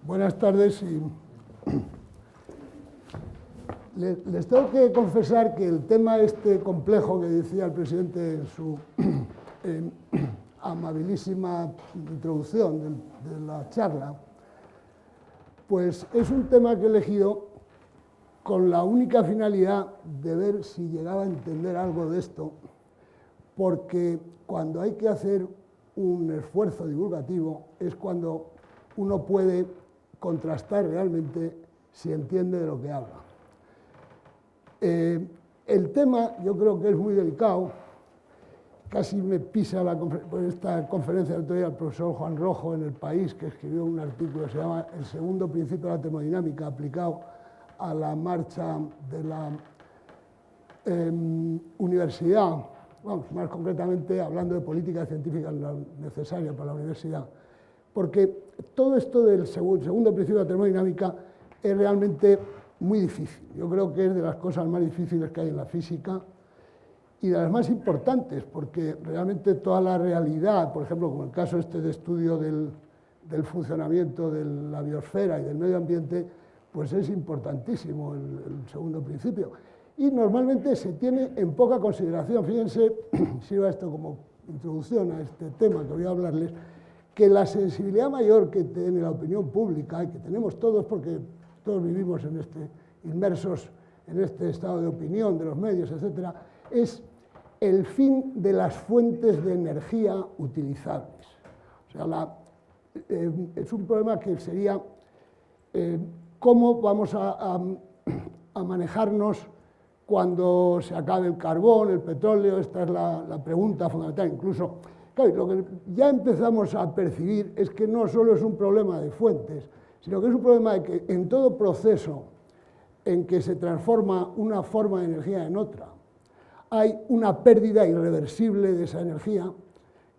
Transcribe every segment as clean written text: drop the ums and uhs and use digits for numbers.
Buenas tardes. Les tengo que confesar que el tema este complejo que decía el presidente en su amabilísima introducción de la charla, pues es un tema que he elegido con la única finalidad de ver si llegaba a entender algo de esto, porque cuando hay que hacer un esfuerzo divulgativo es cuando uno puede contrastar realmente si entiende de lo que habla. El tema yo creo que es muy delicado, casi me pisa esta conferencia del otro día el profesor Juan Rojo en El País, que escribió un artículo que se llama El segundo principio de la termodinámica aplicado a la marcha de la universidad, vamos, más concretamente hablando de política científica necesaria para la universidad, porque todo esto del segundo principio de la termodinámica es realmente muy difícil. Yo creo que es de las cosas más difíciles que hay en la física y de las más importantes, porque realmente toda la realidad, por ejemplo, como el caso este de estudio del funcionamiento de la biosfera y del medio ambiente, pues es importantísimo el segundo principio. Y normalmente se tiene en poca consideración. Fíjense, sirva esto como introducción a este tema que voy a hablarles, que la sensibilidad mayor que tiene la opinión pública, y que tenemos todos porque todos vivimos inmersos en este estado de opinión de los medios, etcétera, es el fin de las fuentes de energía utilizables. O sea, es un problema que sería cómo vamos a manejarnos cuando se acabe el carbón, el petróleo. Esta es la pregunta fundamental. Incluso, claro, lo que ya empezamos a percibir es que no solo es un problema de fuentes, sino que es un problema de que en todo proceso en que se transforma una forma de energía en otra, hay una pérdida irreversible de esa energía,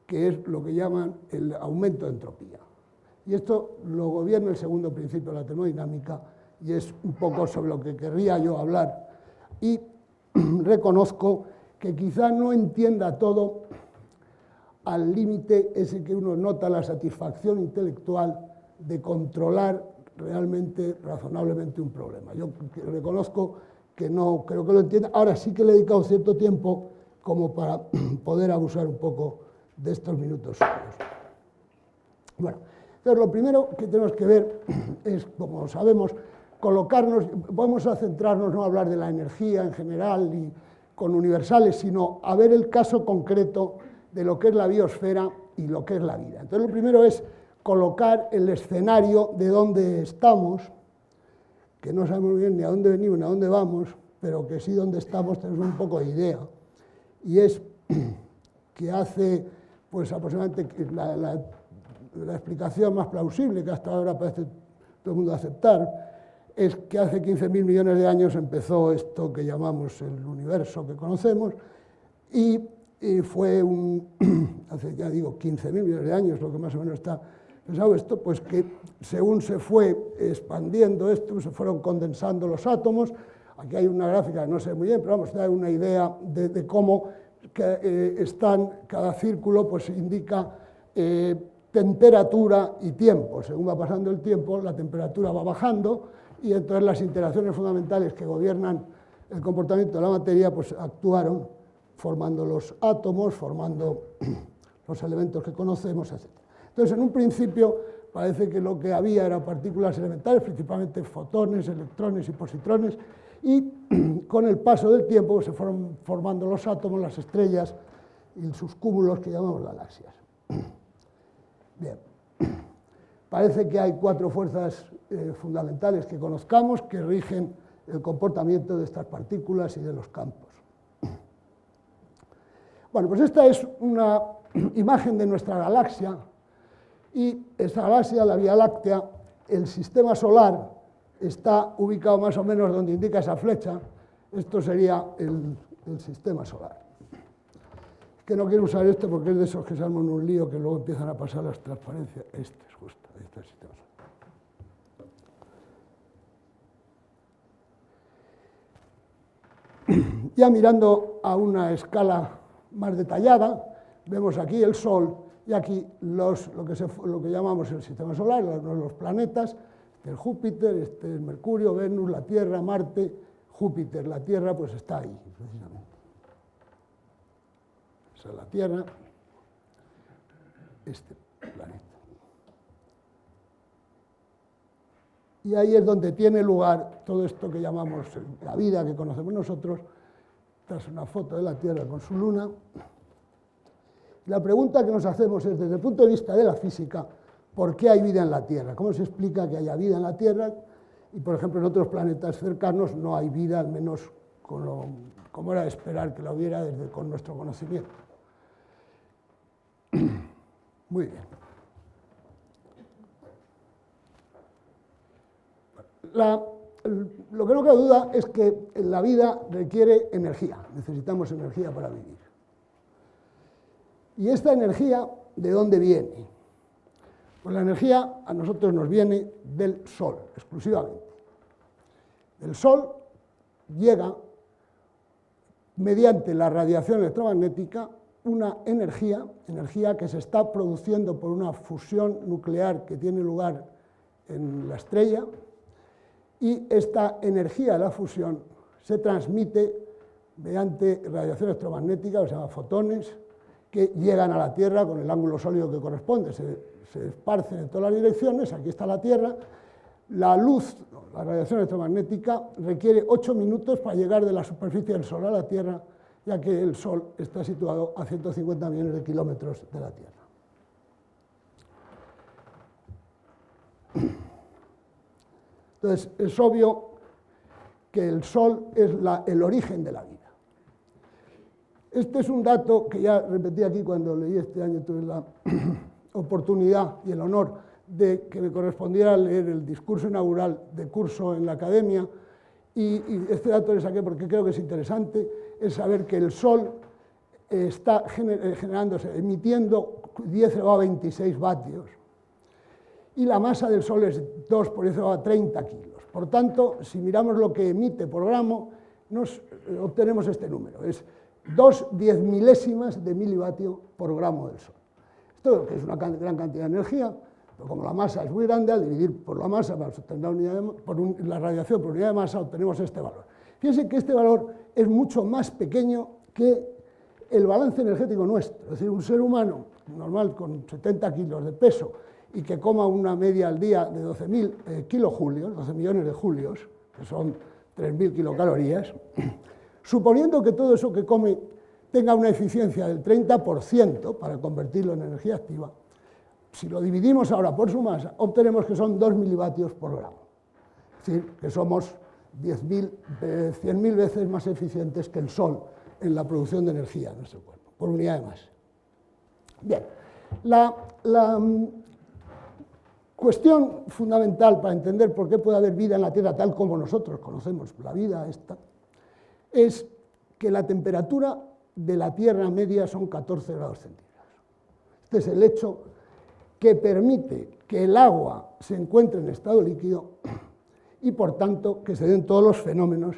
que es lo que llaman el aumento de entropía. Y esto lo gobierna el segundo principio de la termodinámica, y es un poco sobre lo que querría yo hablar. Y reconozco que quizá no entienda todo al límite ese que uno nota la satisfacción intelectual de controlar realmente, razonablemente un problema. Yo reconozco que no creo que lo entienda. Ahora sí que le he dedicado cierto tiempo como para poder abusar un poco de estos minutos suyos. Bueno, entonces lo primero que tenemos que ver es, como sabemos, colocarnos, vamos a centrarnos no a hablar de la energía en general y con universales, sino a ver el caso concreto de lo que es la biosfera y lo que es la vida. Entonces lo primero es colocar el escenario de dónde estamos, que no sabemos bien ni a dónde venimos ni a dónde vamos, pero que sí dónde estamos tenemos un poco de idea. Y es que hace, pues aproximadamente, la explicación más plausible que hasta ahora parece todo el mundo aceptar, es que hace 15.000 millones de años empezó esto que llamamos el universo que conocemos, y fue hace, ya digo, 15.000 millones de años, lo que más o menos está pensado esto, pues que según se fue expandiendo esto, se fueron condensando los átomos. Aquí hay una gráfica que no sé muy bien, pero vamos, da una idea de cómo cada círculo pues indica temperatura y tiempo. Según va pasando el tiempo, la temperatura va bajando, y entonces las interacciones fundamentales que gobiernan el comportamiento de la materia pues actuaron formando los átomos, formando los elementos que conocemos, etc. Entonces, en un principio, parece que lo que había eran partículas elementales, principalmente fotones, electrones y positrones, y con el paso del tiempo se fueron formando los átomos, las estrellas y sus cúmulos que llamamos galaxias. Bien. Parece que hay 4 fuerzas fundamentales que conozcamos que rigen el comportamiento de estas partículas y de los campos. Bueno, pues esta es una imagen de nuestra galaxia, y esta galaxia, la Vía Láctea, el sistema solar está ubicado más o menos donde indica esa flecha. Esto sería el sistema solar. Que no quiero usar esto porque es de esos que se arman un lío que luego empiezan a pasar las transparencias. Este es justo, este es el sistema solar. Ya mirando a una escala más detallada, vemos aquí el Sol y aquí lo que llamamos el sistema solar, los planetas, Este es Júpiter, este es Mercurio, Venus, la Tierra, Marte, Júpiter. La Tierra pues está ahí, precisamente. Esa es la Tierra, este planeta. Y ahí es donde tiene lugar todo esto que llamamos la vida que conocemos nosotros. Esta es una foto de la Tierra con su luna. La pregunta que nos hacemos es, desde el punto de vista de la física, ¿por qué hay vida en la Tierra? ¿Cómo se explica que haya vida en la Tierra? Y, por ejemplo, en otros planetas cercanos no hay vida, al menos como era de esperar que la hubiera con nuestro conocimiento. Muy bien. Lo que no cabe duda es que la vida requiere energía, necesitamos energía para vivir. ¿Y esta energía de dónde viene? Pues la energía a nosotros nos viene del Sol, exclusivamente. Del Sol llega, mediante la radiación electromagnética, una energía que se está produciendo por una fusión nuclear que tiene lugar en la estrella, y esta energía de la fusión se transmite mediante radiación electromagnética, que se llama fotones, que llegan a la Tierra con el ángulo sólido que corresponde, se esparcen en todas las direcciones. Aquí está la Tierra. La luz, la radiación electromagnética, requiere 8 minutos para llegar de la superficie del Sol a la Tierra, ya que el Sol está situado a 150 millones de kilómetros de la Tierra. Entonces, es obvio que el Sol es el origen de la vida. Este es un dato que ya repetí aquí cuando leí este año, tuve la oportunidad y el honor de que me correspondiera leer el discurso inaugural de curso en la academia, y este dato le saqué porque creo que es interesante, es saber que el Sol está emitiendo 10 elevado a 26 vatios, y la masa del Sol es 2 por 10 elevado a 30 kilos. Por tanto, si miramos lo que emite por gramo, obtenemos este número, es 2 diezmilésimas de milivatio por gramo del Sol. Esto que es una gran cantidad de energía, pero como la masa es muy grande, al dividir por la masa, para obtener la radiación por unidad de masa, obtenemos este valor. Fíjense que este valor es mucho más pequeño que el balance energético nuestro. Es decir, un ser humano normal con 70 kilos de peso y que coma una media al día de 12.000 kilojulios, 12 millones de julios, que son 3.000 kilocalorías, suponiendo que todo eso que come tenga una eficiencia del 30% para convertirlo en energía activa, si lo dividimos ahora por su masa, obtenemos que son 2 milivatios por gramo. Es decir, que somos 100.000 veces más eficientes que el Sol en la producción de energía en nuestro cuerpo, por unidad de masa. Bien, la cuestión fundamental para entender por qué puede haber vida en la Tierra tal como nosotros conocemos la vida esta, es que la temperatura de la Tierra media son 14 grados centígrados. Este es el hecho que permite que el agua se encuentre en estado líquido y, por tanto, que se den todos los fenómenos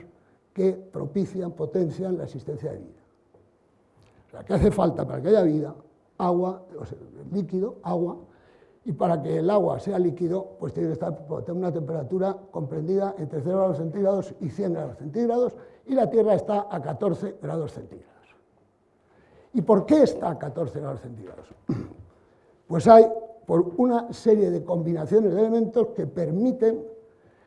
que propician, potencian la existencia de vida. O sea, ¿qué hace falta para que haya vida? Agua, o sea, líquido, agua, y para que el agua sea líquido, pues tiene que tener una temperatura comprendida entre 0 grados centígrados y 100 grados centígrados, y la Tierra está a 14 grados centígrados. ¿Y por qué está a 14 grados centígrados? Pues hay por una serie de combinaciones de elementos que permiten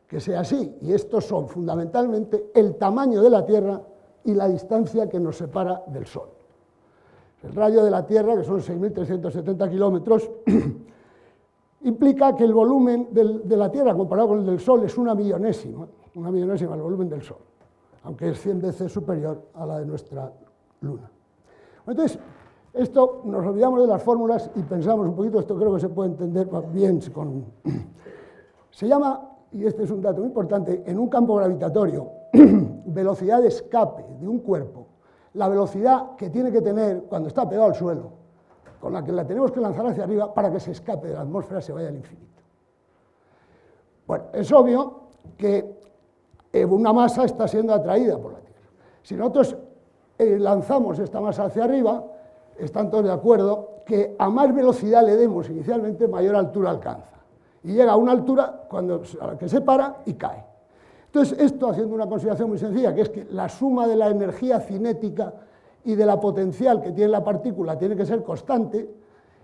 que sea así, y estos son fundamentalmente el tamaño de la Tierra y la distancia que nos separa del Sol. El radio de la Tierra, que son 6.370 kilómetros, implica que el volumen de la Tierra comparado con el del Sol es una millonésima del volumen del Sol, aunque es 100 veces superior a la de nuestra Luna. Entonces, esto nos olvidamos de las fórmulas y pensamos un poquito, esto creo que se puede entender bien con... Se llama, y este es un dato muy importante, en un campo gravitatorio, velocidad de escape de un cuerpo, la velocidad que tiene que tener cuando está pegado al suelo, con la que la tenemos que lanzar hacia arriba para que se escape de la atmósfera y se vaya al infinito. Bueno, es obvio que una masa está siendo atraída por la Tierra. Si nosotros lanzamos esta masa hacia arriba, están todos de acuerdo que a más velocidad le demos inicialmente, mayor altura alcanza. y llega a una altura a la que se para y cae. Entonces, esto haciendo una consideración muy sencilla, que es que la suma de la energía cinética y de la potencial que tiene la partícula tiene que ser constante,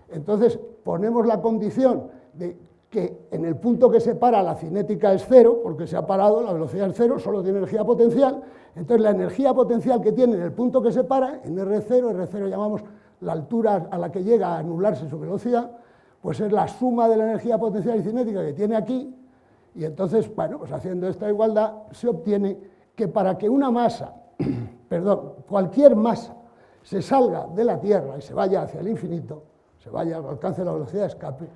entonces ponemos la condición de que en el punto que se para la cinética es cero, porque se ha parado, la velocidad es cero, solo tiene energía potencial, entonces la energía potencial que tiene en el punto que se para, en R0 llamamos la altura a la que llega a anularse su velocidad, pues es la suma de la energía potencial y cinética que tiene aquí, y entonces, bueno, pues haciendo esta igualdad se obtiene que para que una masa, perdón, cualquier masa se salga de la Tierra y se vaya hacia el infinito, se vaya, alcance la velocidad de escape,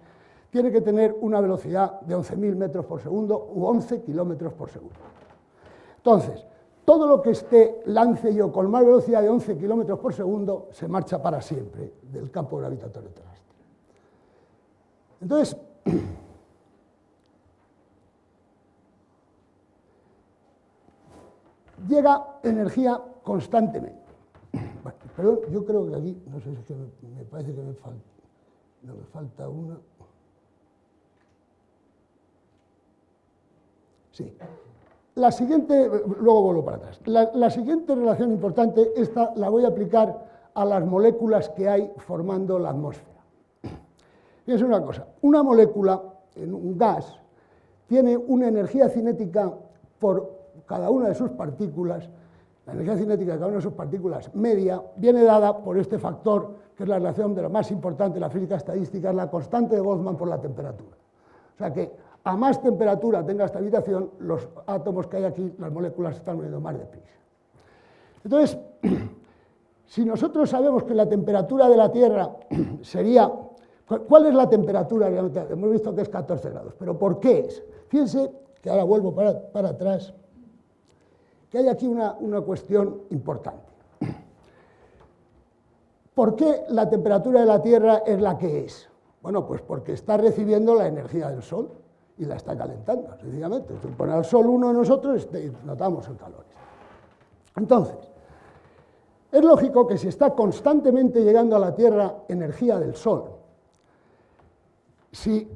tiene que tener una velocidad de 11.000 metros por segundo u 11 kilómetros por segundo. Entonces, todo lo que lance yo con más velocidad de 11 kilómetros por segundo se marcha para siempre del campo gravitatorio terrestre. Entonces, llega energía constantemente. Bueno, perdón, yo creo que aquí, no sé si es que me parece que me falta una. Sí. La siguiente, luego vuelvo para atrás. La siguiente relación importante, esta la voy a aplicar a las moléculas que hay formando la atmósfera. Fíjense una cosa, una molécula, en un gas, tiene una energía cinética por cada una de sus partículas, la energía cinética de cada una de sus partículas media, viene dada por este factor, que es la relación de lo más importante de la física estadística, es la constante de Boltzmann por la temperatura. O sea que a más temperatura tenga esta habitación, los átomos que hay aquí, las moléculas, están moviendo más deprisa. Entonces, si nosotros sabemos que la temperatura de la Tierra sería... ¿Cuál es la temperatura? Hemos visto que es 14 grados, pero ¿por qué es? Fíjense que ahora vuelvo para atrás, que hay aquí una cuestión importante. ¿Por qué la temperatura de la Tierra es la que es? Bueno, pues porque está recibiendo la energía del Sol y la está calentando, sencillamente. Si pone al Sol uno de nosotros, notamos el calor. Entonces, es lógico que si está constantemente llegando a la Tierra energía del Sol, si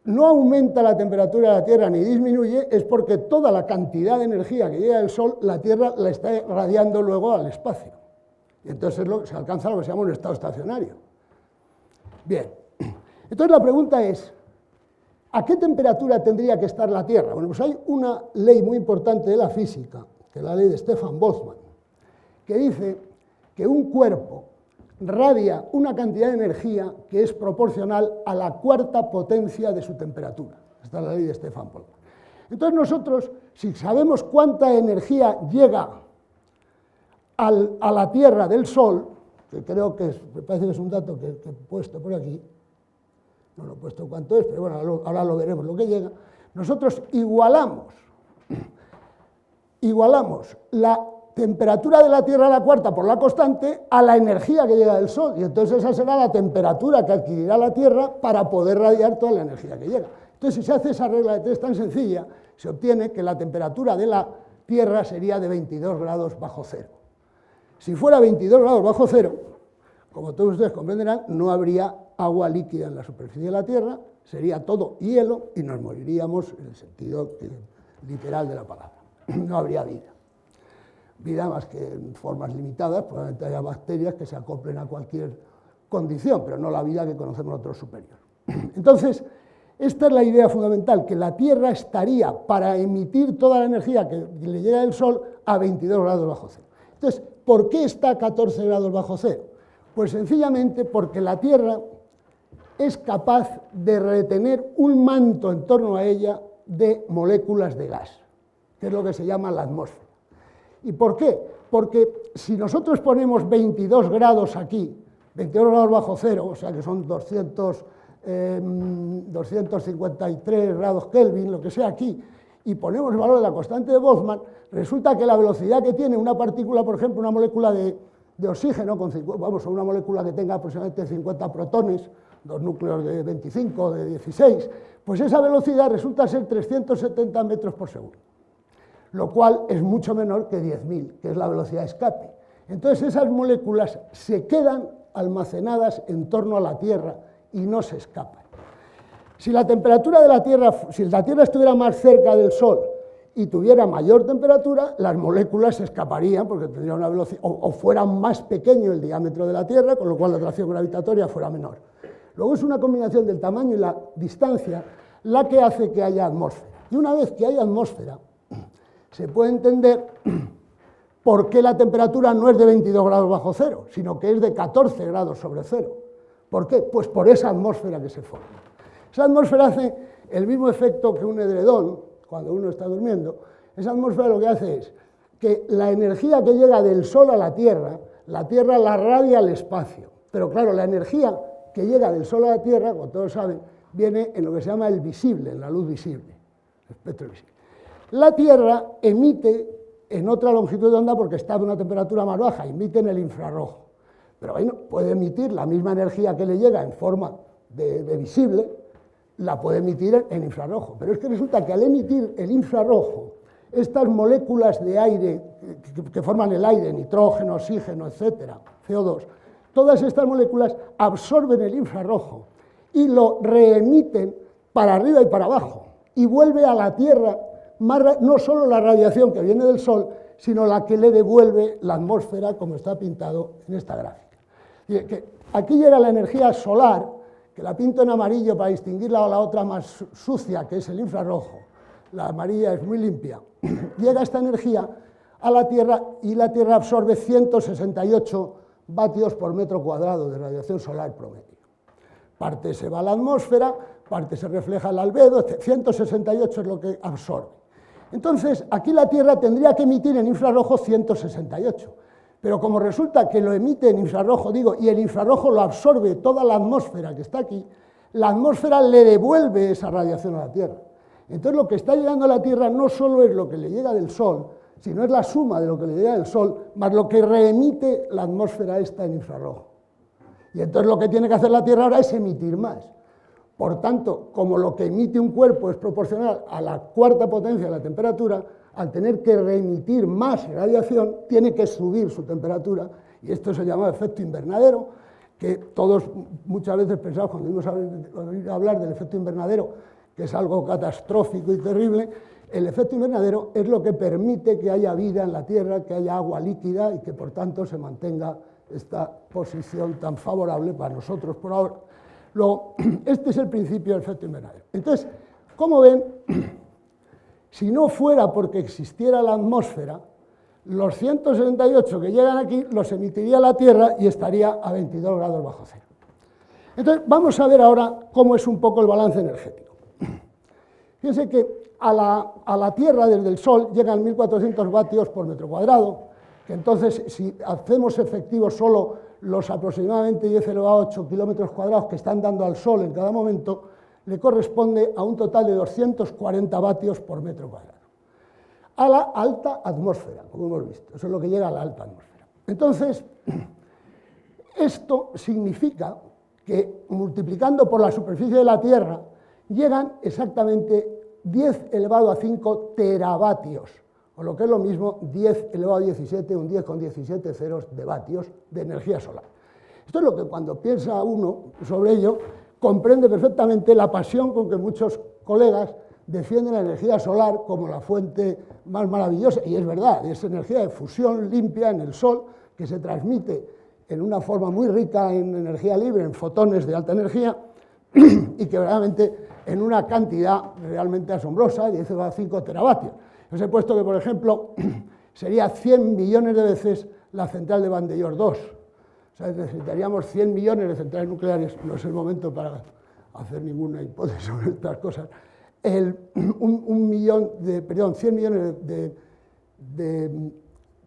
no aumenta la temperatura de la Tierra ni disminuye, es porque toda la cantidad de energía que llega del Sol, la Tierra la está irradiando luego al espacio. Y entonces se alcanza lo que se llama un estado estacionario. Bien, entonces la pregunta es, ¿a qué temperatura tendría que estar la Tierra? Bueno, pues hay una ley muy importante de la física, que es la ley de Stefan Boltzmann, que dice que un cuerpo radia una cantidad de energía que es proporcional a la cuarta potencia de su temperatura. Esta es la ley de Stefan Boltzmann. Entonces nosotros, si sabemos cuánta energía llega a la Tierra del Sol, que creo que me parece que es un dato que he puesto por aquí, no lo he puesto cuánto es, pero bueno, ahora lo veremos lo que llega, nosotros igualamos la temperatura de la Tierra a la cuarta por la constante a la energía que llega del Sol, y entonces esa será la temperatura que adquirirá la Tierra para poder radiar toda la energía que llega. Entonces, si se hace esa regla de tres tan sencilla, se obtiene que la temperatura de la Tierra sería de 22 grados bajo cero. Si fuera 22 grados bajo cero, como todos ustedes comprenderán, no habría agua líquida en la superficie de la Tierra, sería todo hielo y nos moriríamos en el sentido literal de la palabra. No habría vida. Vida más que en formas limitadas, probablemente haya bacterias que se acoplen a cualquier condición, pero no la vida que conocemos nosotros superior. Entonces, esta es la idea fundamental, que la Tierra estaría para emitir toda la energía que le llega del Sol a 22 grados bajo cero. Entonces, ¿por qué está a 14 grados bajo cero? Pues sencillamente porque la Tierra es capaz de retener un manto en torno a ella de moléculas de gas, que es lo que se llama la atmósfera. ¿Y por qué? Porque si nosotros ponemos 22 grados aquí, 22 grados bajo cero, o sea que son 253 grados Kelvin, lo que sea aquí, y ponemos el valor de la constante de Boltzmann, resulta que la velocidad que tiene una partícula, por ejemplo, una molécula de oxígeno, o una molécula que tenga aproximadamente 50 protones, dos núcleos de 25, de 16, pues esa velocidad resulta ser 370 metros por segundo, lo cual es mucho menor que 10.000, que es la velocidad de escape. Entonces esas moléculas se quedan almacenadas en torno a la Tierra y no se escapan. Si la temperatura de la Tierra, si la Tierra estuviera más cerca del Sol y tuviera mayor temperatura, las moléculas se escaparían porque tendrían una velocidad, o fuera más pequeño el diámetro de la Tierra, con lo cual la atracción gravitatoria fuera menor. Luego es una combinación del tamaño y la distancia la que hace que haya atmósfera. Y una vez que hay atmósfera, se puede entender por qué la temperatura no es de 22 grados bajo cero, sino que es de 14 grados sobre cero. ¿Por qué? Pues por esa atmósfera que se forma. Esa atmósfera hace el mismo efecto que un edredón cuando uno está durmiendo. Esa atmósfera lo que hace es que la energía que llega del Sol a la Tierra la radia al espacio. Pero claro, la energía que llega del Sol a la Tierra, como todos saben, viene en lo que se llama el visible, en la luz visible, el espectro visible. La Tierra emite en otra longitud de onda porque está a una temperatura más baja, emite en el infrarrojo. Pero bueno, puede emitir la misma energía que le llega en forma de visible, la puede emitir en infrarrojo. Pero es que resulta que al emitir el infrarrojo, estas moléculas de aire que forman el aire, nitrógeno, oxígeno, etcétera, CO2, todas estas moléculas absorben el infrarrojo y lo reemiten para arriba y para abajo, y vuelve a la Tierra no solo la radiación que viene del Sol, sino la que le devuelve la atmósfera, como está pintado en esta gráfica. Y que aquí llega la energía solar, que la pinto en amarillo para distinguirla a la otra más sucia, que es el infrarrojo. La amarilla es muy limpia. Llega esta energía a la Tierra y la Tierra absorbe 168 vatios por metro cuadrado de radiación solar promedio. Parte se va a la atmósfera, parte se refleja al albedo, 168 es lo que absorbe. Entonces, aquí la Tierra tendría que emitir en infrarrojo 168, pero como resulta que lo emite en infrarrojo, y el infrarrojo lo absorbe toda la atmósfera que está aquí, la atmósfera le devuelve esa radiación a la Tierra. Entonces, lo que está llegando a la Tierra no solo es lo que le llega del Sol, sino es la suma de lo que le llega del Sol, más lo que reemite la atmósfera esta en infrarrojo. Y entonces lo que tiene que hacer la Tierra ahora es emitir más. Por tanto, como lo que emite un cuerpo es proporcional a la cuarta potencia de la temperatura, al tener que reemitir más radiación, tiene que subir su temperatura, y esto se llama efecto invernadero, que todos muchas veces pensamos cuando oímos hablar del efecto invernadero, que es algo catastrófico y terrible. El efecto invernadero es lo que permite que haya vida en la Tierra, que haya agua líquida y que por tanto se mantenga esta posición tan favorable para nosotros por ahora. Luego, este es el principio del efecto invernadero. Entonces, como ven, si no fuera porque existiera la atmósfera, los 168 que llegan aquí los emitiría la Tierra y estaría a 22 grados bajo cero. Entonces, vamos a ver ahora cómo es un poco el balance energético. Fíjense que a la Tierra desde el Sol llegan 1.400 vatios por metro cuadrado, que entonces si hacemos efectivos solo los aproximadamente 10 elevado a 8 kilómetros cuadrados que están dando al Sol en cada momento, le corresponde a un total de 240 vatios por metro cuadrado. A la alta atmósfera, como hemos visto, eso es lo que llega a la alta atmósfera. Entonces, esto significa que multiplicando por la superficie de la Tierra, llegan exactamente 10 elevado a 5 teravatios, o lo que es lo mismo, 10 elevado a 17, un 10 con 17 ceros de vatios de energía solar. Esto es lo que cuando piensa uno sobre ello, comprende perfectamente la pasión con que muchos colegas defienden la energía solar como la fuente más maravillosa, y es verdad, es energía de fusión limpia en el Sol, que se transmite en una forma muy rica en energía libre, en fotones de alta energía, y que realmente en una cantidad realmente asombrosa, 10 elevado a 5 teravatios. Os he puesto que, por ejemplo, sería 100 millones de veces la central de Vandellós 2. O sea, necesitaríamos 100 millones de centrales nucleares, no es el momento para hacer ninguna hipótesis sobre estas cosas. 100 millones de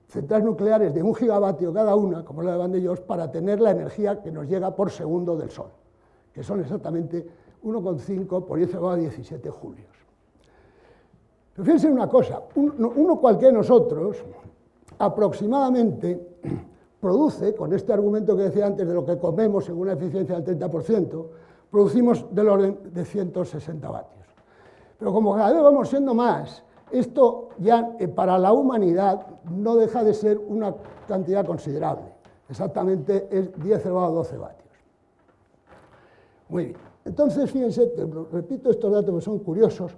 centrales nucleares de 1 gigavatio cada una, como la de Vandellós, para tener la energía que nos llega por segundo del Sol, que son exactamente 1,5 por 10 elevado a 17 julios. Pero fíjense una cosa, uno cualquiera de nosotros aproximadamente produce, con este argumento que decía antes de lo que comemos en una eficiencia del 30%, producimos del orden de 160 vatios. Pero como cada vez vamos siendo más, esto ya para la humanidad no deja de ser una cantidad considerable. Exactamente es 10 elevado a 12 vatios. Muy bien. Entonces, fíjense, repito estos datos que son curiosos,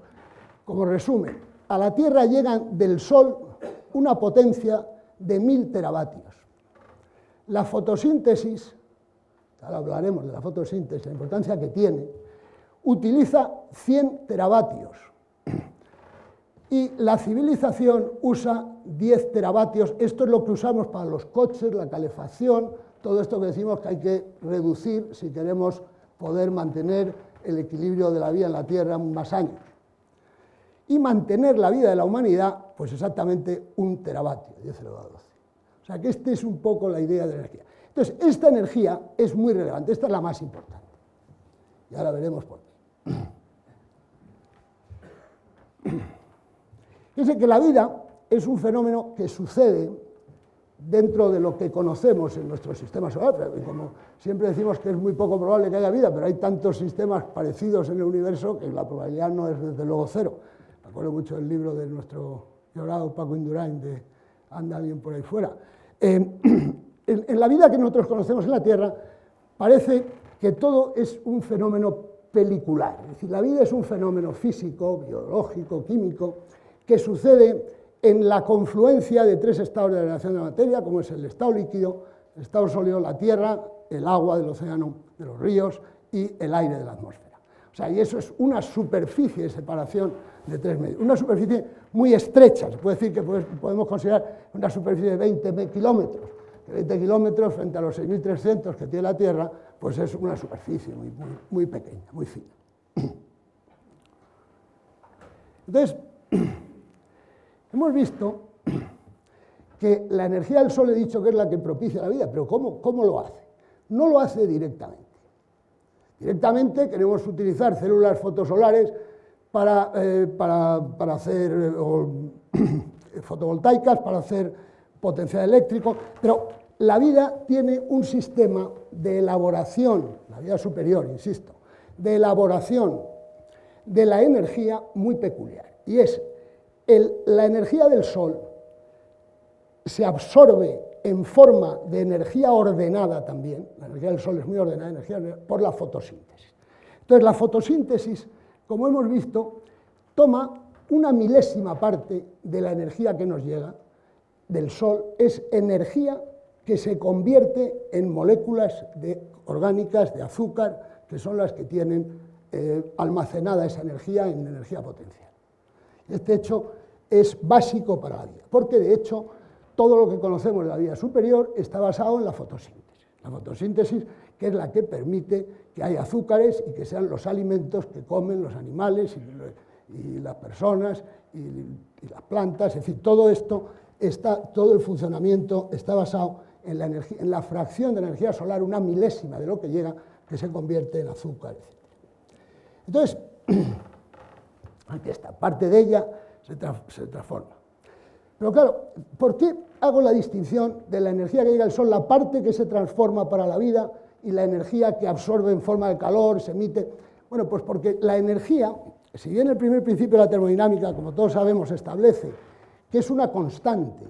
como resumen, a la Tierra llegan del Sol una potencia de 1000 teravatios. La fotosíntesis, ahora hablaremos de la fotosíntesis, la importancia que tiene, utiliza 100 teravatios. Y la civilización usa 10 teravatios. Esto es lo que usamos para los coches, la calefacción, todo esto que decimos que hay que reducir si queremos poder mantener el equilibrio de la vida en la Tierra más años. Y mantener la vida de la humanidad, pues exactamente 1 teravatio, 10 elevado a 12. O sea que esta es un poco la idea de la energía. Entonces, esta energía es muy relevante, esta es la más importante. Y ahora veremos por qué. Fíjense que la vida es un fenómeno que sucede dentro de lo que conocemos en nuestro sistema solar. Como siempre decimos que es muy poco probable que haya vida, pero hay tantos sistemas parecidos en el universo que la probabilidad no es desde luego cero. Me acuerdo mucho del libro de nuestro llorado Paco Indurain, de Anda alguien por ahí fuera. En la vida que nosotros conocemos en la Tierra parece que todo es un fenómeno pelicular. Es decir, la vida es un fenómeno físico, biológico, químico, que sucede en la confluencia de 3 estados de la relación de la materia, como es el estado líquido, el estado sólido, la tierra, el agua del océano, de los ríos y el aire de la atmósfera. O sea, y eso es una superficie de separación de 3 medios, una superficie muy estrecha, se puede decir que podemos considerar una superficie de 20 kilómetros. 20 kilómetros frente a los 6.300 que tiene la Tierra, pues es una superficie muy pequeña, muy fina. Entonces, hemos visto que la energía del Sol, he dicho que es la que propicia la vida, pero ¿cómo lo hace? No lo hace directamente. Directamente queremos utilizar células fotosolares para hacer fotovoltaicas, para hacer potencial eléctrico, pero la vida tiene un sistema de elaboración, la vida superior, insisto, de elaboración de la energía muy peculiar, y es la energía del Sol se absorbe en forma de energía ordenada también, la energía del Sol es muy ordenada, por la fotosíntesis. Entonces, la fotosíntesis, como hemos visto, toma una milésima parte de la energía que nos llega del Sol, es energía que se convierte en moléculas orgánicas de azúcar, que son las que tienen almacenada esa energía en energía potencial. Este hecho es básico para la vida, porque de hecho todo lo que conocemos de la vida superior está basado en la fotosíntesis. La fotosíntesis, que es la que permite que haya azúcares y que sean los alimentos que comen los animales y las personas y las plantas, es decir, todo esto, todo el funcionamiento está basado en la fracción de energía solar, una milésima de lo que llega, que se convierte en azúcar, etc. Entonces, aquí está, parte de ella se transforma. Pero claro, ¿por qué hago la distinción de la energía que llega del Sol, la parte que se transforma para la vida y la energía que absorbe en forma de calor, se emite? Bueno, pues porque la energía, si bien el primer principio de la termodinámica, como todos sabemos, establece que es una constante,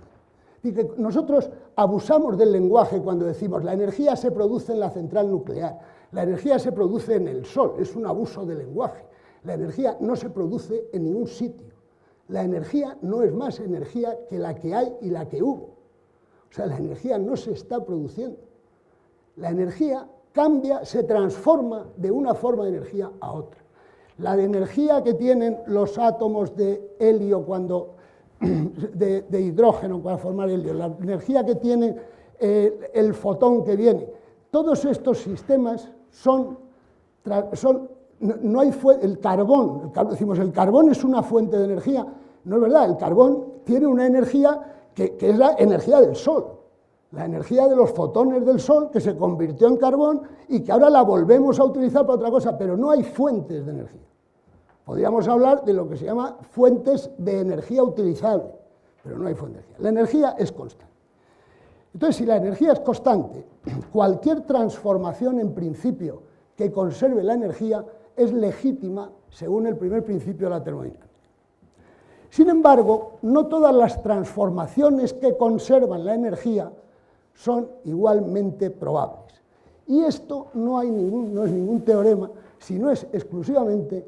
y que nosotros abusamos del lenguaje cuando decimos la energía se produce en la central nuclear, la energía se produce en el Sol, es un abuso del lenguaje. La energía no se produce en ningún sitio. La energía no es más energía que la que hay y la que hubo. O sea, la energía no se está produciendo. La energía cambia, se transforma de una forma de energía a otra. La de energía que tienen los átomos de helio de hidrógeno para formar helio, la energía que tiene el fotón que viene, todos estos sistemas no hay el carbón, decimos el carbón es una fuente de energía, no es verdad, el carbón tiene una energía que es la energía del Sol, la energía de los fotones del Sol que se convirtió en carbón y que ahora la volvemos a utilizar para otra cosa, pero no hay fuentes de energía. Podríamos hablar de lo que se llama fuentes de energía utilizable, pero no hay fuente de energía. La energía es constante. Entonces, si la energía es constante, cualquier transformación en principio que conserve la energía es legítima según el primer principio de la termodinámica. Sin embargo, no todas las transformaciones que conservan la energía son igualmente probables. Y esto no es ningún teorema, si no es exclusivamente,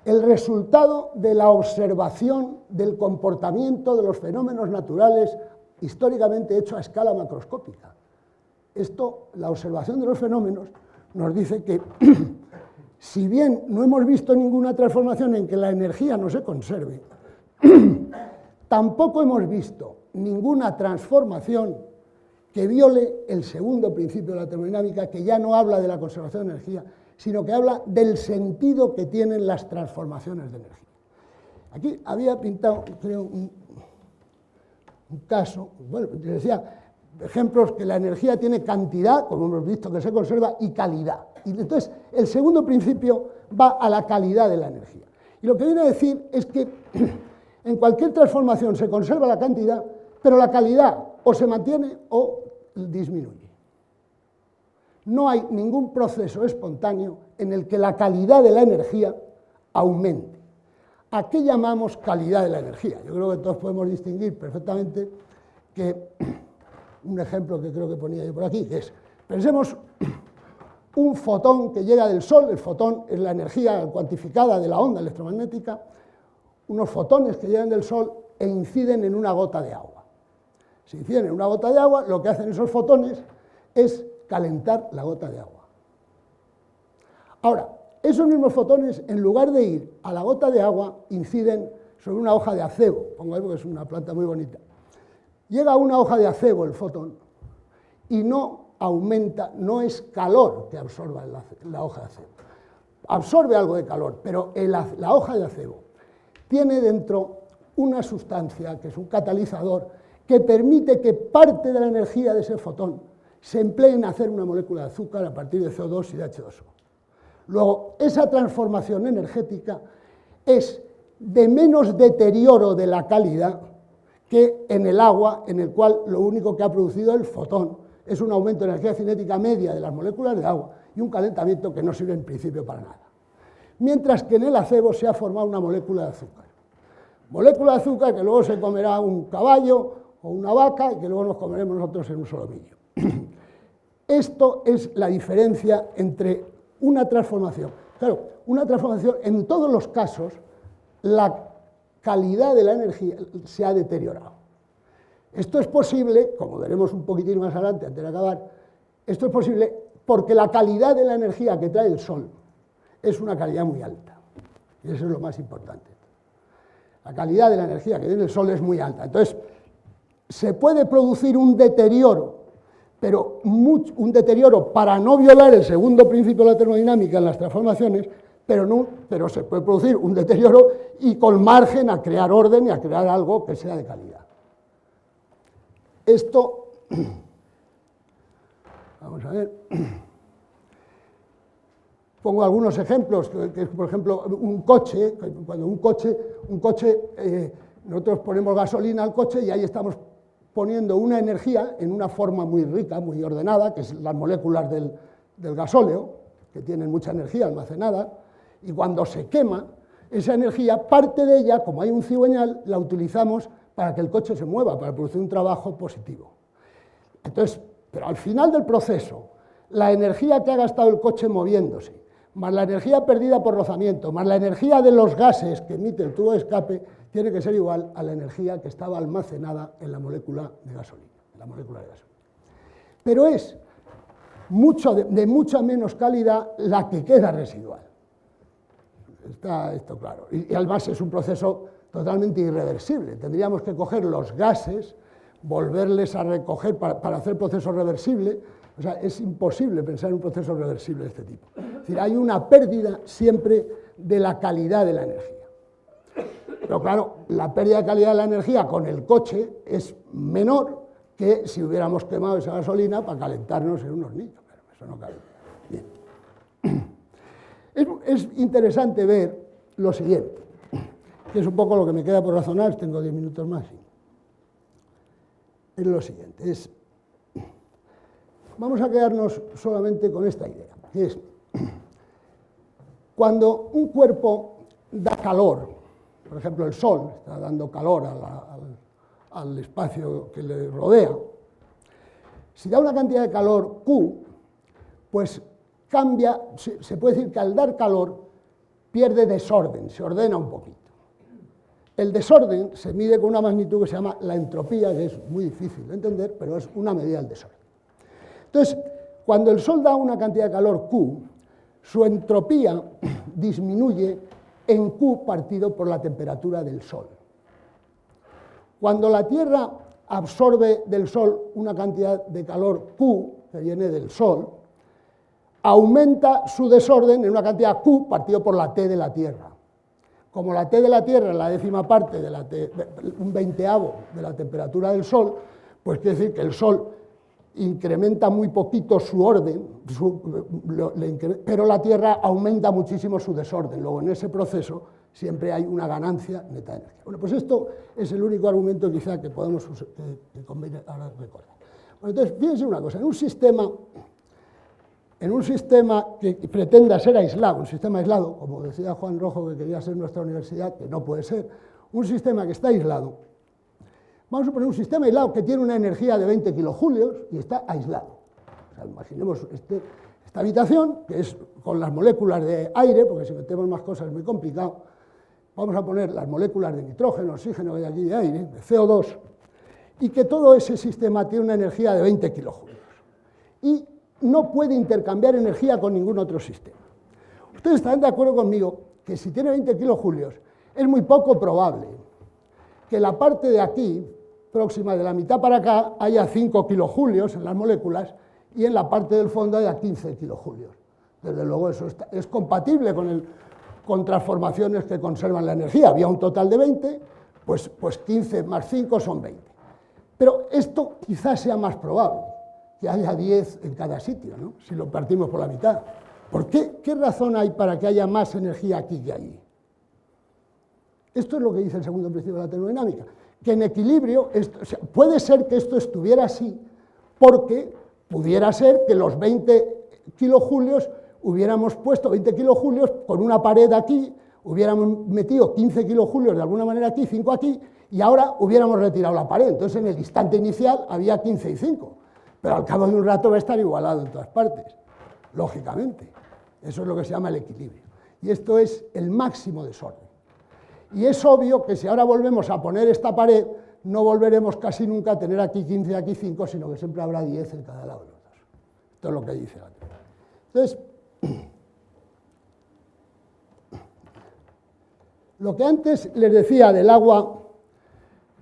el resultado de la observación del comportamiento de los fenómenos naturales históricamente hecho a escala macroscópica. Esto, la observación de los fenómenos, nos dice que si bien no hemos visto ninguna transformación en que la energía no se conserve, tampoco hemos visto ninguna transformación que viole el segundo principio de la termodinámica, que ya no habla de la conservación de energía, sino que habla del sentido que tienen las transformaciones de energía. Aquí había pintado, creo, un caso, bueno, decía, ejemplos que la energía tiene cantidad, como hemos visto que se conserva, y calidad. Y entonces, el segundo principio va a la calidad de la energía. Y lo que viene a decir es que en cualquier transformación se conserva la cantidad, pero la calidad o se mantiene o disminuye. No hay ningún proceso espontáneo en el que la calidad de la energía aumente. ¿A qué llamamos calidad de la energía? Yo creo que todos podemos distinguir perfectamente que un ejemplo que creo que ponía yo por aquí, que es, pensemos un fotón que llega del Sol, el fotón es la energía cuantificada de la onda electromagnética, unos fotones que llegan del Sol e inciden en una gota de agua. Si inciden en una gota de agua, lo que hacen esos fotones es calentar la gota de agua. Ahora, esos mismos fotones, en lugar de ir a la gota de agua, inciden sobre una hoja de acebo, pongo ahí porque es una planta muy bonita. Llega a una hoja de acebo el fotón y no aumenta, no es calor que absorba la hoja de acebo. Absorbe algo de calor, pero la hoja de acebo tiene dentro una sustancia que es un catalizador que permite que parte de la energía de ese fotón se emplee en hacer una molécula de azúcar a partir de CO2 y de H2O. Luego, esa transformación energética es de menos deterioro de la calidad que en el agua, en el cual lo único que ha producido el fotón es un aumento de energía cinética media de las moléculas de agua y un calentamiento que no sirve en principio para nada. Mientras que en el acebo se ha formado una molécula de azúcar. Molécula de azúcar que luego se comerá un caballo o una vaca y que luego nos comeremos nosotros en un solomillo. Esto es la diferencia entre una transformación. Claro, una transformación, en todos los casos, la calidad de la energía se ha deteriorado. Esto es posible, como veremos un poquitín más adelante antes de acabar, esto es posible porque la calidad de la energía que trae el Sol es una calidad muy alta. Y eso es lo más importante. La calidad de la energía que tiene el Sol es muy alta. Entonces, se puede producir un deterioro, pero un deterioro para no violar el segundo principio de la termodinámica en las transformaciones, pero se puede producir un deterioro y con margen a crear orden y a crear algo que sea de calidad. Esto, vamos a ver, pongo algunos ejemplos, que es, por ejemplo, un coche, cuando un coche, nosotros ponemos gasolina al coche y ahí estamos poniendo una energía en una forma muy rica, muy ordenada, que es las moléculas del gasóleo, que tienen mucha energía almacenada, y cuando se quema, esa energía, parte de ella, como hay un cigüeñal, la utilizamos para que el coche se mueva, para producir un trabajo positivo. Entonces, pero al final del proceso, la energía que ha gastado el coche moviéndose, más la energía perdida por rozamiento, más la energía de los gases que emite el tubo de escape, tiene que ser igual a la energía que estaba almacenada en la molécula de gasolina, Pero es de mucha menos calidad la que queda residual. Está esto claro. Y además es un proceso totalmente irreversible. Tendríamos que coger los gases, volverles a recoger para hacer proceso reversible. O sea, es imposible pensar en un proceso reversible de este tipo. Es decir, hay una pérdida siempre de la calidad de la energía. Pero claro, la pérdida de calidad de la energía con el coche es menor que si hubiéramos quemado esa gasolina para calentarnos en un hornillo. Pero eso no cabe. Bien. Es interesante ver lo siguiente, que es un poco lo que me queda por razonar, tengo 10 minutos más. Es lo siguiente, vamos a quedarnos solamente con esta idea, que es, cuando un cuerpo da calor, por ejemplo el Sol está dando calor al espacio que le rodea, si da una cantidad de calor Q, pues cambia, se puede decir que al dar calor pierde desorden, se ordena un poquito. El desorden se mide con una magnitud que se llama la entropía, que es muy difícil de entender, pero es una medida del desorden. Entonces, cuando el Sol da una cantidad de calor Q, su entropía disminuye en Q partido por la temperatura del Sol. Cuando la Tierra absorbe del Sol una cantidad de calor Q, que viene del Sol, aumenta su desorden en una cantidad Q partido por la T de la Tierra. Como la T de la Tierra es la décima parte, un veinteavo de la temperatura del Sol, pues quiere decir que el Sol incrementa muy poquito su orden, pero la Tierra aumenta muchísimo su desorden. Luego, en ese proceso siempre hay una ganancia neta de energía. Bueno, pues esto es el único argumento quizá que podemos que conviene ahora recordar. Bueno, entonces, fíjense una cosa, en un sistema que pretenda ser aislado, un sistema aislado, como decía Juan Rojo que quería ser nuestra universidad, que no puede ser, un sistema que está aislado, vamos a poner un sistema aislado que tiene una energía de 20 kilojulios y está aislado. O sea, imaginemos esta habitación, que es con las moléculas de aire, porque si metemos más cosas es muy complicado. Vamos a poner las moléculas de nitrógeno, oxígeno que hay aquí de aire, de CO2, y que todo ese sistema tiene una energía de 20 kilojulios. Y no puede intercambiar energía con ningún otro sistema. Ustedes estarán de acuerdo conmigo que si tiene 20 kilojulios es muy poco probable que la parte de aquí, próxima de la mitad para acá, haya 5 kilojulios en las moléculas y en la parte del fondo haya 15 kilojulios. Desde luego eso es compatible con transformaciones que conservan la energía. Había un total de 20, pues 15 más 5 son 20. Pero esto quizás sea más probable, que haya 10 en cada sitio, ¿no? Si lo partimos por la mitad. ¿Por qué? ¿Qué razón hay para que haya más energía aquí que allí? Esto es lo que dice el segundo principio de la termodinámica, que en equilibrio, o sea, puede ser que esto estuviera así, porque pudiera ser que los 20 kilojulios hubiéramos puesto 20 kilojulios con una pared aquí, hubiéramos metido 15 kilojulios de alguna manera aquí, 5 aquí, y ahora hubiéramos retirado la pared. Entonces en el instante inicial había 15 y 5. Pero al cabo de un rato va a estar igualado en todas partes, lógicamente. Eso es lo que se llama el equilibrio. Y esto es el máximo desorden. Y es obvio que si ahora volvemos a poner esta pared, no volveremos casi nunca a tener aquí 15 y aquí 5, sino que siempre habrá 10 en cada lado de los dos. Esto es lo que dice la teoría. Entonces, lo que antes les decía del agua,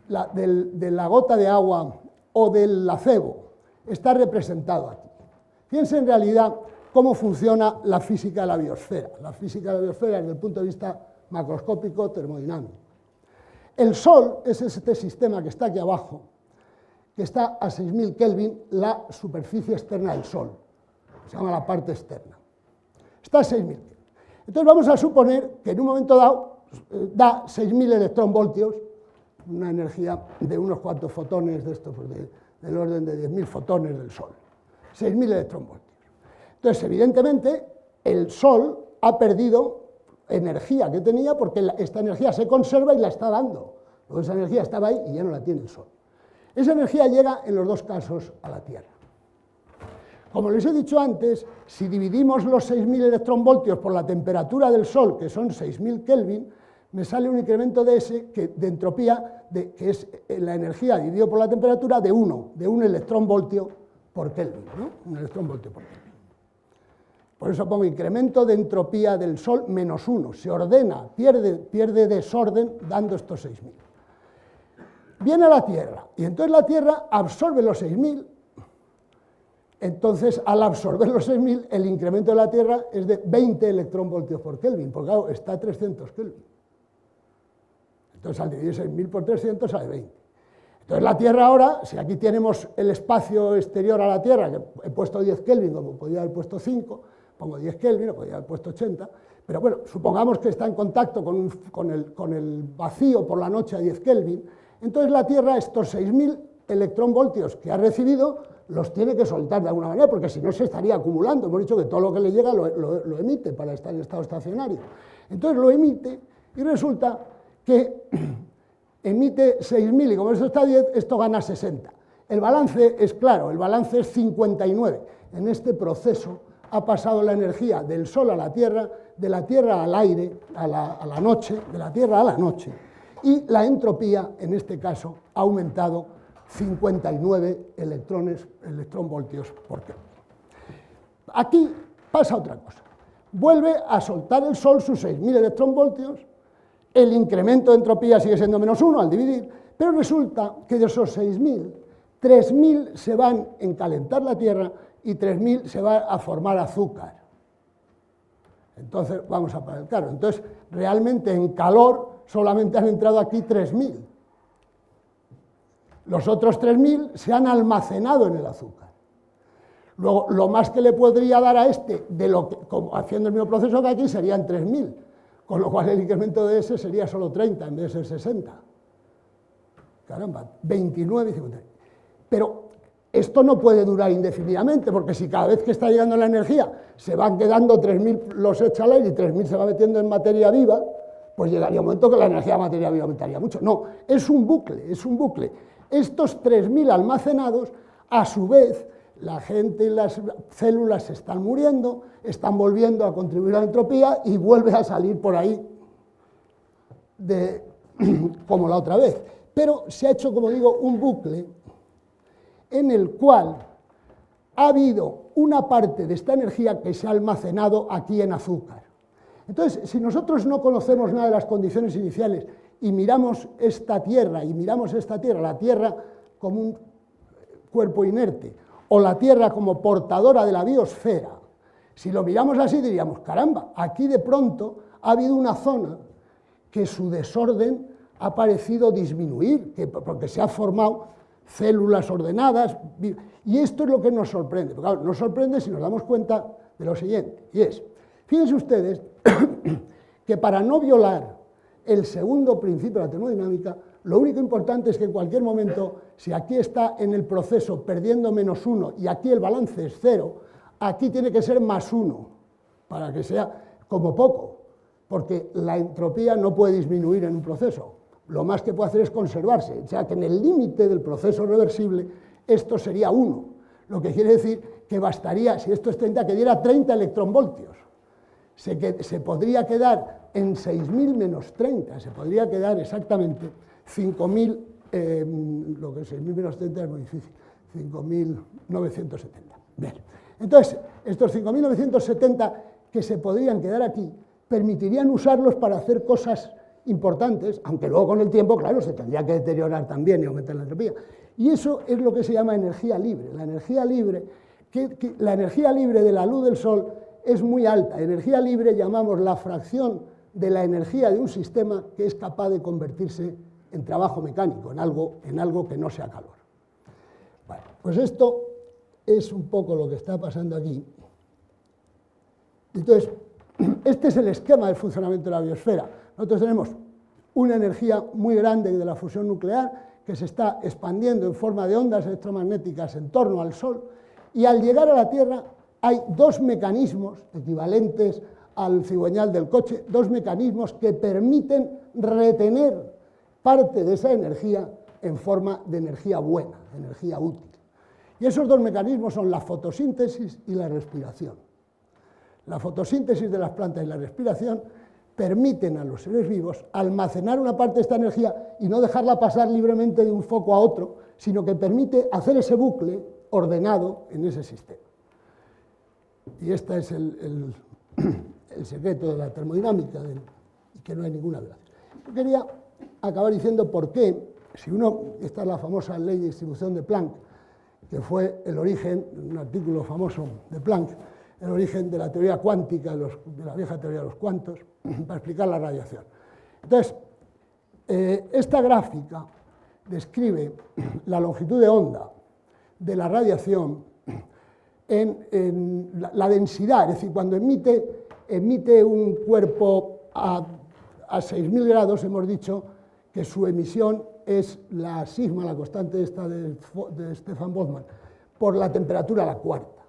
de la gota de agua o del acebo, está representado aquí. Fíjense en realidad cómo funciona la física de la biosfera. La física de la biosfera desde el punto de vista macroscópico, termodinámico. El Sol es este sistema que está aquí abajo, que está a 6.000 Kelvin, la superficie externa del Sol. Se llama la parte externa. Está a 6.000 Kelvin. Entonces vamos a suponer que en un momento dado da 6.000 electronvoltios, una energía de unos cuantos fotones de estos, del orden de 10.000 fotones del Sol, 6.000 electronvoltios. Entonces, evidentemente, el Sol ha perdido energía que tenía porque esta energía se conserva y la está dando. Luego esa energía estaba ahí y ya no la tiene el Sol. Esa energía llega en los dos casos a la Tierra. Como les he dicho antes, si dividimos los 6.000 electronvoltios por la temperatura del Sol, que son 6.000 Kelvin, me sale un incremento de entropía, que es la energía dividido por la temperatura, de 1 electronvoltio por Kelvin, ¿no? 1 electronvoltio por Kelvin. Por eso pongo incremento de entropía del Sol menos 1. Se ordena, pierde desorden dando estos 6.000. Viene a la Tierra, y entonces la Tierra absorbe los 6.000. Entonces, al absorber los 6.000, el incremento de la Tierra es de 20 electronvoltios por Kelvin, porque claro, está a 300 Kelvin. Entonces, al dividir 6.000 por 300 sale 20. Entonces, la Tierra ahora, si aquí tenemos el espacio exterior a la Tierra, que he puesto 10 Kelvin, como podría haber puesto 5, pongo 10 Kelvin, o podría haber puesto 80, pero bueno, supongamos que está en contacto con el vacío por la noche a 10 Kelvin, entonces la Tierra, estos 6.000 electronvoltios que ha recibido, los tiene que soltar de alguna manera, porque si no se estaría acumulando. Hemos dicho que todo lo que le llega lo emite para estar en estado estacionario. Entonces lo emite y resulta que emite 6.000 y como esto está a 10, esto gana 60. El balance es claro, el balance es 59. En este proceso ha pasado la energía del Sol a la Tierra, de la Tierra al aire, a la noche, de la Tierra a la noche, y la entropía, en este caso, ha aumentado 59 electronvoltios por Kelvin. Aquí pasa otra cosa. Vuelve a soltar el Sol sus 6.000 electronvoltios, el incremento de entropía sigue siendo -1 al dividir, pero resulta que de esos 6.000, 3.000 se van en calentar la Tierra y 3.000 se va a formar azúcar. Entonces, vamos a poner claro. Entonces, realmente en calor solamente han entrado aquí 3.000. Los otros 3.000 se han almacenado en el azúcar. Luego, lo más que le podría dar a este, como haciendo el mismo proceso que aquí, serían 3.000, con lo cual el incremento de ese sería solo 30 en vez de ser 60. Caramba, 29 y 50. Pero esto no puede durar indefinidamente, porque si cada vez que está llegando la energía se van quedando 3.000 los echa al aire y 3.000 se va metiendo en materia viva, pues llegaría un momento que la energía de materia viva aumentaría mucho. No, es un bucle, es un bucle. Estos 3.000 almacenados, a su vez, la gente y las células se están muriendo, están volviendo a contribuir a la entropía y vuelve a salir por ahí como la otra vez. Pero se ha hecho, como digo, un bucle en el cual ha habido una parte de esta energía que se ha almacenado aquí en azúcar. Entonces, si nosotros no conocemos nada de las condiciones iniciales y miramos esta Tierra, la Tierra como un cuerpo inerte, o la Tierra como portadora de la biosfera, si lo miramos así diríamos, caramba, aquí de pronto ha habido una zona que su desorden ha parecido disminuir, porque se han formado células ordenadas, y esto es lo que nos sorprende. Porque, claro, nos sorprende si nos damos cuenta de lo siguiente, y es, fíjense ustedes que para no violar el segundo principio de la termodinámica, lo único importante es que en cualquier momento, si aquí está en el proceso perdiendo -1 y aquí el balance es 0, aquí tiene que ser +1, para que sea como poco, porque la entropía no puede disminuir en un proceso. Lo más que puede hacer es conservarse, o sea que en el límite del proceso reversible esto sería 1, lo que quiere decir que bastaría, si esto es 30, que diera 30 electronvoltios. Se podría quedar en 6.000 menos 30, se podría quedar exactamente 5.000, lo que es 6.000 menos 30 es muy difícil, 5.970. Bien, entonces, estos 5.970 que se podrían quedar aquí, permitirían usarlos para hacer cosas importantes, aunque luego con el tiempo, claro, se tendría que deteriorar también y aumentar la entropía. Y eso es lo que se llama energía libre. La energía libre, la energía libre de la luz del Sol es muy alta. Energía libre llamamos la fracción de la energía de un sistema que es capaz de convertirse en trabajo mecánico, en algo que no sea calor. Bueno, pues esto es un poco lo que está pasando aquí. Entonces, este es el esquema del funcionamiento de la biosfera. Nosotros tenemos una energía muy grande de la fusión nuclear que se está expandiendo en forma de ondas electromagnéticas en torno al Sol, y al llegar a la Tierra hay dos mecanismos equivalentes al cigüeñal del coche, dos mecanismos que permiten retener parte de esa energía en forma de energía buena, energía útil. Y esos dos mecanismos son la fotosíntesis y la respiración. La fotosíntesis de las plantas y la respiración permiten a los seres vivos almacenar una parte de esta energía y no dejarla pasar libremente de un foco a otro, sino que permite hacer ese bucle ordenado en ese sistema. Y este es el secreto de la termodinámica, que no hay ninguna duda. Yo quería acabar diciendo por qué, esta es la famosa ley de distribución de Planck, que fue el origen, un artículo famoso de Planck, el origen de la teoría cuántica, de la vieja teoría de los cuantos, para explicar la radiación. Entonces, esta gráfica describe la longitud de onda de la radiación en la densidad, es decir, cuando emite un cuerpo a 6.000 grados, hemos dicho que su emisión es la sigma, la constante esta de Stefan Boltzmann, por la temperatura a la cuarta.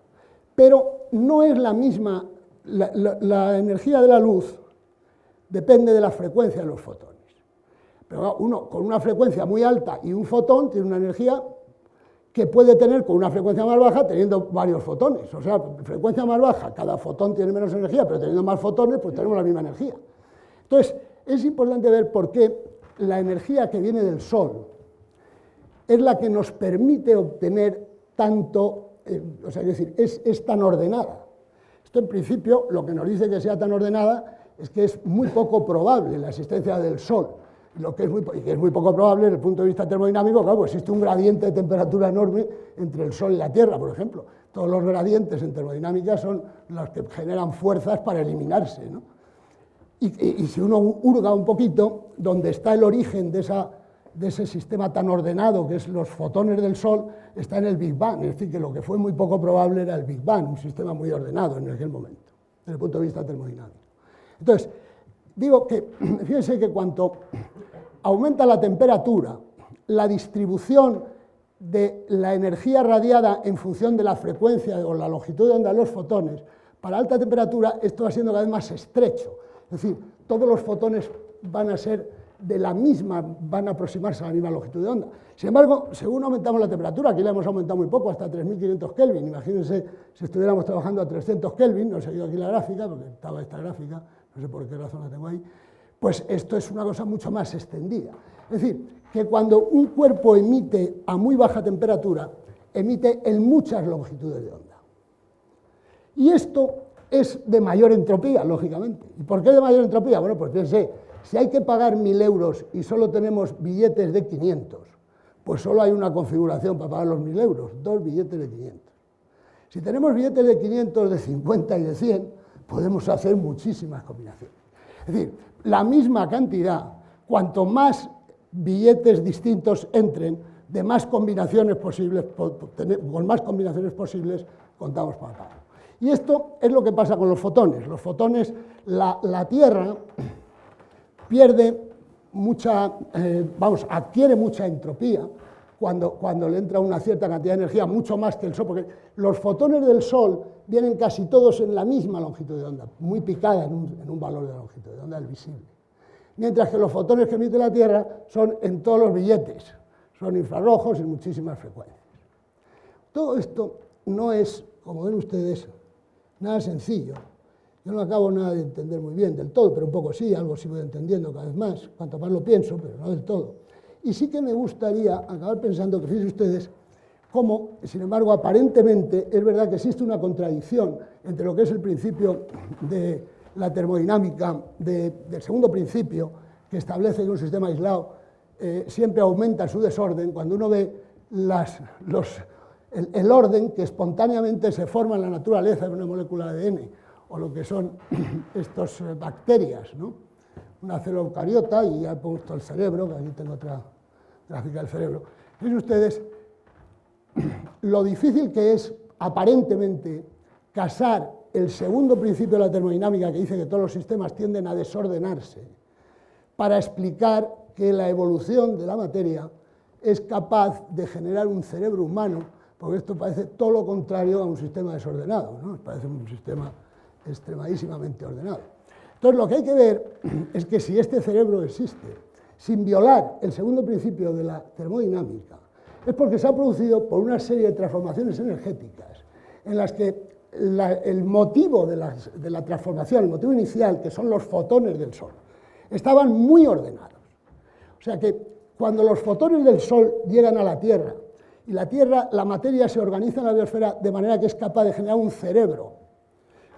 Pero no es la misma, la energía de la luz depende de la frecuencia de los fotones. Pero uno con una frecuencia muy alta y un fotón tiene una energía que puede tener con una frecuencia más baja teniendo varios fotones. O sea, frecuencia más baja, cada fotón tiene menos energía, pero teniendo más fotones, pues tenemos la misma energía. Entonces, es importante ver por qué la energía que viene del Sol es la que nos permite obtener tanto, o sea, es decir, es tan ordenada. Esto, en principio, lo que nos dice que sea tan ordenada es que es muy poco probable la existencia del Sol. Lo que es muy poco probable desde el punto de vista termodinámico, claro, pues existe un gradiente de temperatura enorme entre el Sol y la Tierra, por ejemplo. Todos los gradientes en termodinámica son los que generan fuerzas para eliminarse, ¿no? Y si uno hurga un poquito, donde está el origen de ese sistema tan ordenado, que es los fotones del Sol, está en el Big Bang. Es decir, que lo que fue muy poco probable era el Big Bang, un sistema muy ordenado en aquel momento, desde el punto de vista termodinámico. Entonces, digo que, fíjense que cuanto aumenta la temperatura, la distribución de la energía radiada en función de la frecuencia o la longitud de onda de los fotones, para alta temperatura esto va siendo cada vez más estrecho. Es decir, todos los fotones van a ser de la misma, van a aproximarse a la misma longitud de onda. Sin embargo, según aumentamos la temperatura, aquí la hemos aumentado muy poco, hasta 3500 Kelvin, imagínense si estuviéramos trabajando a 300 Kelvin, no he seguido aquí la gráfica, porque estaba esta gráfica, no sé por qué razón la tengo ahí, pues esto es una cosa mucho más extendida. Es decir, que cuando un cuerpo emite a muy baja temperatura, emite en muchas longitudes de onda. Y esto es de mayor entropía, lógicamente. ¿Y por qué de mayor entropía? Bueno, pues fíjense, si hay que pagar 1000 euros y solo tenemos billetes de 500, pues solo hay una configuración para pagar los 1000 euros, 2 billetes de 500. Si tenemos billetes de 500, de 50 y de 100, podemos hacer muchísimas combinaciones. Es decir, la misma cantidad, cuanto más billetes distintos entren, de más combinaciones posibles, con más combinaciones posibles, contamos para pagar. Y esto es lo que pasa con los fotones. Los fotones, la Tierra pierde mucha, adquiere mucha entropía cuando le entra una cierta cantidad de energía, mucho más que el Sol, porque los fotones del Sol vienen casi todos en la misma longitud de onda, muy picada en un valor de longitud de onda, el visible. Mientras que los fotones que emite la Tierra son en todos los billetes, son infrarrojos y muchísimas frecuencias. Todo esto no es, como ven ustedes, nada sencillo. Yo no acabo nada de entender muy bien del todo, pero un poco sí, algo sí voy entendiendo cada vez más, cuanto más lo pienso, pero no del todo. Y sí que me gustaría acabar pensando que, fíjense ustedes, cómo, sin embargo, aparentemente es verdad que existe una contradicción entre lo que es el principio de la termodinámica, del segundo principio, que establece que un sistema aislado siempre aumenta su desorden, cuando uno ve el orden que espontáneamente se forma en la naturaleza de una molécula de ADN, o lo que son estas bacterias, ¿no? Una célula eucariota, y ya he puesto el cerebro, que aquí tengo otra gráfica del cerebro. Fíjense ustedes lo difícil que es, aparentemente, casar el segundo principio de la termodinámica, que dice que todos los sistemas tienden a desordenarse, para explicar que la evolución de la materia es capaz de generar un cerebro humano, porque esto parece todo lo contrario a un sistema desordenado, ¿no? Parece un sistema extremadísimamente ordenado. Entonces, lo que hay que ver es que si este cerebro existe, sin violar el segundo principio de la termodinámica, es porque se ha producido por una serie de transformaciones energéticas en las que el motivo de la transformación, el motivo inicial, que son los fotones del Sol, estaban muy ordenados. O sea que cuando los fotones del Sol llegan a la Tierra, y la materia se organiza en la biosfera de manera que es capaz de generar un cerebro,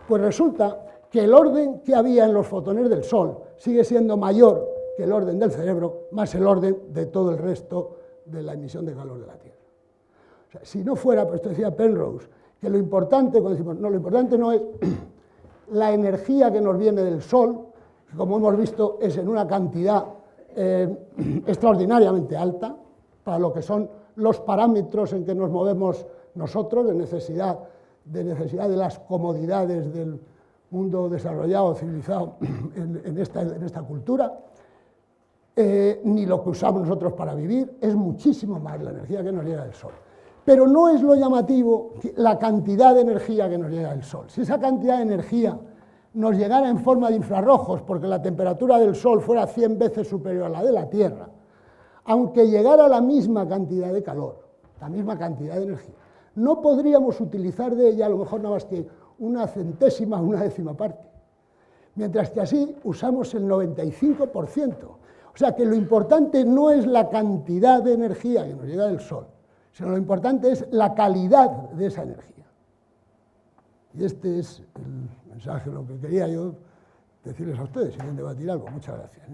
pues resulta que el orden que había en los fotones del Sol sigue siendo mayor que el orden del cerebro, más el orden de todo el resto de la emisión de calor de la Tierra. O sea, si no fuera, pues esto decía Penrose, que lo importante, cuando decimos, no, lo importante no es la energía que nos viene del Sol, que como hemos visto es en una cantidad extraordinariamente alta, para lo que son los parámetros en que nos movemos nosotros, de necesidad de las comodidades del mundo desarrollado, civilizado, en esta cultura, ni lo que usamos nosotros para vivir, es muchísimo más la energía que nos llega del Sol. Pero no es lo llamativo la cantidad de energía que nos llega del Sol. Si esa cantidad de energía nos llegara en forma de infrarrojos, porque la temperatura del Sol fuera 100 veces superior a la de la Tierra, aunque llegara la misma cantidad de calor, la misma cantidad de energía. No podríamos utilizar de ella a lo mejor nada más que una centésima, una décima parte, mientras que así usamos el 95%. O sea que lo importante no es la cantidad de energía que nos llega del Sol, sino lo importante es la calidad de esa energía. Y este es el mensaje, lo que quería yo decirles a ustedes, si quieren debatir algo. Muchas gracias.